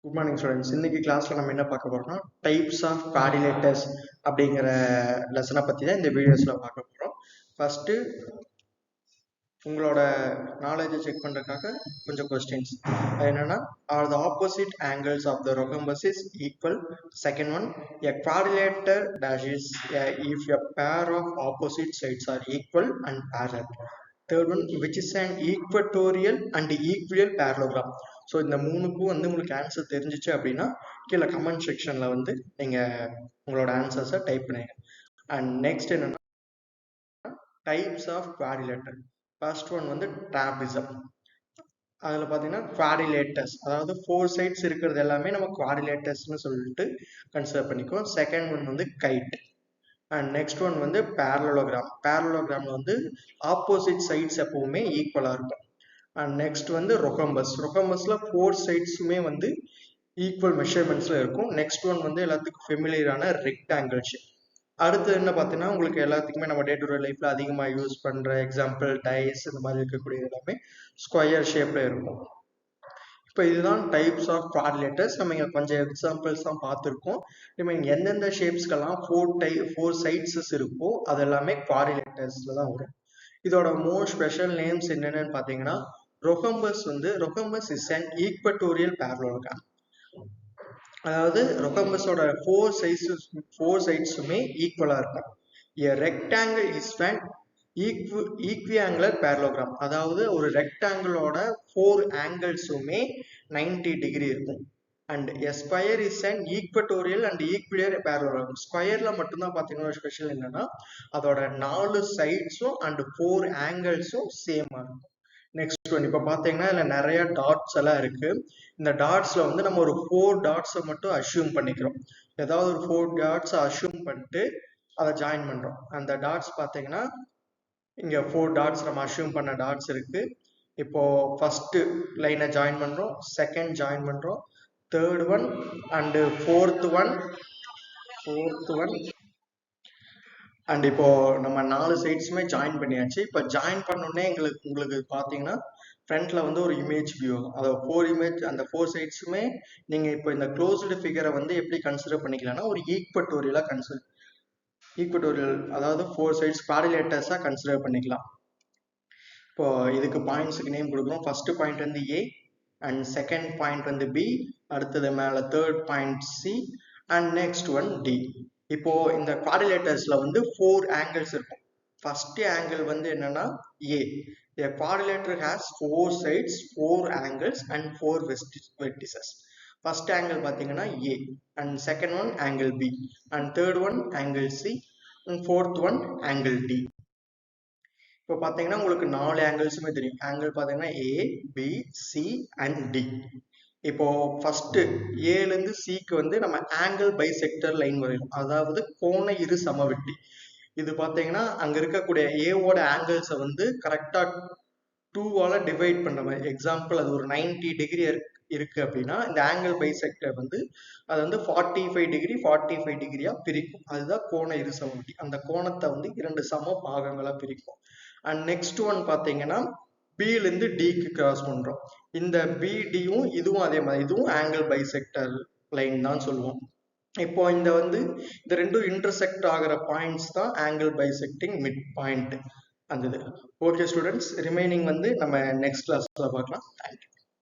Good morning students. இன்னைக்கு கிளாஸ்ல நம்ம என்ன பார்க்க போறோம்னா டைப்ஸ் ஆஃப் குவாடிலேட்டர்ஸ் அப்படிங்கிற லெசனை பத்தி தான் இந்த வீடியோஸ்ல பார்க்க போறோம். ஃபர்ஸ்ட் உங்களோட நாலேஜை செக் பண்றதுக்காக கொஞ்சம் கொஸ்டின்ஸ். என்னன்னா, are the opposite angles of த rhombus is equal? Second one, a quadrilateral dash is if a pair of opposite sides are equal and parallel. Third one, which is an equatorial and equilateral parallelogram. So இந்த மூணுக்கும் வந்து உங்களுக்கு answer தெரிஞ்சிச்சு அப்படின்னா கீழே comment செக்ஷன்ல வந்து நீங்க உங்களோட ஆன்சர்ஸை டைப் பண்ணுங்க. அண்ட் நெக்ஸ்ட் என்னன்னா, types of quadrilateral. First one வந்து ட்ராபிசம். அதில் பார்த்தீங்கன்னா குவாடிலேட்டர்ஸ், அதாவது 4 சைட்ஸ் இருக்கிறது எல்லாமே நம்ம குவாடிலேட்டர்ஸ்னு சொல்லிட்டு கன்சிடர் பண்ணிக்குவோம். செகண்ட் ஒன் வந்து கைட். அண்ட் நெக்ஸ்ட் ஒன் வந்து பேரலோகிராம். பேரலோகிராம்ல வந்து ஆப்போசிட் சைட்ஸ் எப்பவுமே ஈக்குவலாக இருக்கும். அண்ட் நெக்ஸ்ட் வந்து ரொகம்பஸ். ரொகம்பஸ்ல 4 சைட்ஸுமே வந்து ஈக்குவல் மெஷர்மெண்ட்ஸ்ல இருக்கும். நெக்ஸ்ட் ஒன் வந்து எல்லாத்துக்கும் ஃபெமிலியரான ரெக்டாங்கிள் ஷேப். அடுத்து என்ன பார்த்தீங்கன்னா, உங்களுக்கு எல்லாத்துக்குமே நம்ம டே டு டே லைஃப்ல அதிகமாக யூஸ் பண்ற எக்ஸாம்பிள் டைஸ் இந்த மாதிரி இருக்கக்கூடிய எல்லாமே ஸ்கொயர் ஷேப்ல இருக்கும். இப்போ இதுதான் டைப்ஸ் ஆஃப் குவாடிலேட்டர்ஸ். நம்ம இங்கே கொஞ்சம் எக்ஸாம்பிள்ஸ் தான் பார்த்துருக்கோம். நம்ம இங்கே எந்தெந்த ஷேப்ஸ்க்கெல்லாம் 4 சைட்ஸஸ் இருக்கோ அது எல்லாமே குவாடிலேட்டர்ஸ்ல தான் வரும். இதோட மோஸ்ட் ஸ்பெஷல் நேம்ஸ் என்னென்னு பார்த்தீங்கன்னா, ரொகம்பஸ் இஸ் அன் ஈக்வட்டோரியல் பேரலோகிராம். அதாவது ரொகம்பஸோட 4 சைட்ஸுமே ஈக்குவலா இருக்கும். A rectangle is an equiangular parallelogram. அதாவது ஒரு ரெக்டாங்கிளோட 4 ஆங்கிள்ஸுமே 90 டிகிரி இருக்கும். And a square is an equatorial and equilateral parallelogram. ஸ்கொயர்ல மட்டும்தான் பார்த்தீங்கன்னா ஸ்பெஷல் என்னன்னா, அதோட 4 சைட்ஸும் அண்ட் 4 ஆங்கிள்ஸும் சேமா இருக்கும். நெக்ஸ்ட் ஒன், இப்போ பார்த்தீங்கன்னா இதில் நிறைய டாட்ஸ் எல்லாம் இருக்கு. இந்த டாட்ஸ்ல வந்து நம்ம ஒரு 4 டாட்ஸை மட்டும் அஷ்யூம் பண்ணிக்கிறோம். ஏதாவது ஒரு 4 டாட்ஸை அஷ்யூம் பண்ணிட்டு அதை ஜாயின் பண்றோம். அந்த டாட்ஸ் பார்த்தீங்கன்னா இங்க 4 டாட்ஸ் நம்ம அஷ்யூம் பண்ண டாட்ஸ் இருக்கு. இப்போ ஃபர்ஸ்ட் லைனை ஜாயின் பண்றோம், செகண்ட் ஜாயின் பண்றோம், third one and fourth one and இப்போ நம்ம 4 சைட்ஸுமே ஜாயின் பண்ணியாச்சு. இப்போ ஜாயின் பண்ணோடனே உங்களுக்கு பார்த்தீங்கன்னா ஃப்ரண்ட்ல வந்து ஒரு இமேஜ் வியூ, அதாவது 4 இமேஜ், அந்த 4 சைட்ஸுமே நீங்க இப்போ இந்த க்ளோஸ்டு ஃபிகரை வந்து எப்படி கன்சிடர் பண்ணிக்கலாம்னா ஒரு ஈக்குவட்டோரியல், அதாவது 4 சைட்ஸ் குவாடிலேட்டர்ஸா கன்சிடர் பண்ணிக்கலாம். இப்போ இதுக்கு பாயிண்ட்ஸுக்கு நேம் கொடுக்குறோம். ஃபர்ஸ்ட் பாயிண்ட் வந்து ஏ, அண்ட் செகண்ட் பாயிண்ட் வந்து பி, அடுத்தது மேல third point C, and next one D. இப்போ இந்த குவாடிலேட்டர்ஸ்ல வந்து 4 ஆங்கிள்ஸ் இருக்கும். ஃபர்ஸ்ட் ஆங்கிள் வந்து என்னன்னா ஏ. A quadrilateral has 4 sides, 4 angles and 4 vertices. First angle பார்த்தீங்கன்னா A, and second one angle B, and third one angle C, and fourth one angle D. இப்போ பார்த்தீங்கன்னா உங்களுக்கு 4 ஆங்கிள்ஸுமே தெரியும். ஆங்கிள் பார்த்தீங்கன்னா A, B, C and D. இப்போ first ஏல இருந்து சிக்கு வந்து நம்ம ஆங்கிள் பைசெக்டர் லைன் வரையும், அதாவது கோண இரு சமவெட்டி. இது பார்த்தீங்கன்னா அங்க இருக்கக்கூடிய ஏவோட ஆங்கிள்ஸை வந்து கரெக்டா 2வால டிவைட் பண்ற மாதிரி. எக்ஸாம்பிள், அது ஒரு 90 டிகிரி இருக்கு அப்படின்னா இந்த ஆங்கிள் பைசெக்டர் வந்து அது வந்து 45 டிகிரியா பிரிக்கும். அதுதான் கோண இரு சமவெட்டி. அந்த கோணத்தை வந்து 2 சம பாகங்களா பிரிக்கும். அண்ட் நெக்ஸ்ட் ஒன் பார்த்தீங்கன்னா பில இருந்து டிக்கு கிராஸ் பண்றோம். இந்த பிடியும் இதுவும் அதே மாதிரி, இதுவும் ஆங்கிள் பைசெக்டர் லைன் தான் சொல்லுவோம். இப்போ இந்த ரெண்டும் இன்டர்செக்ட் ஆகிற பாயிண்ட்ஸ் தான் ஆங்கிள் பைசெக்டிங் மிட் பாயிண்ட். அந்த ஓகே ஸ்டூடெண்ட்ஸ், ரிமைனிங் வந்து நம்ம நெக்ஸ்ட் கிளாஸ்ல பார்க்கலாம். தேங்க்யூ.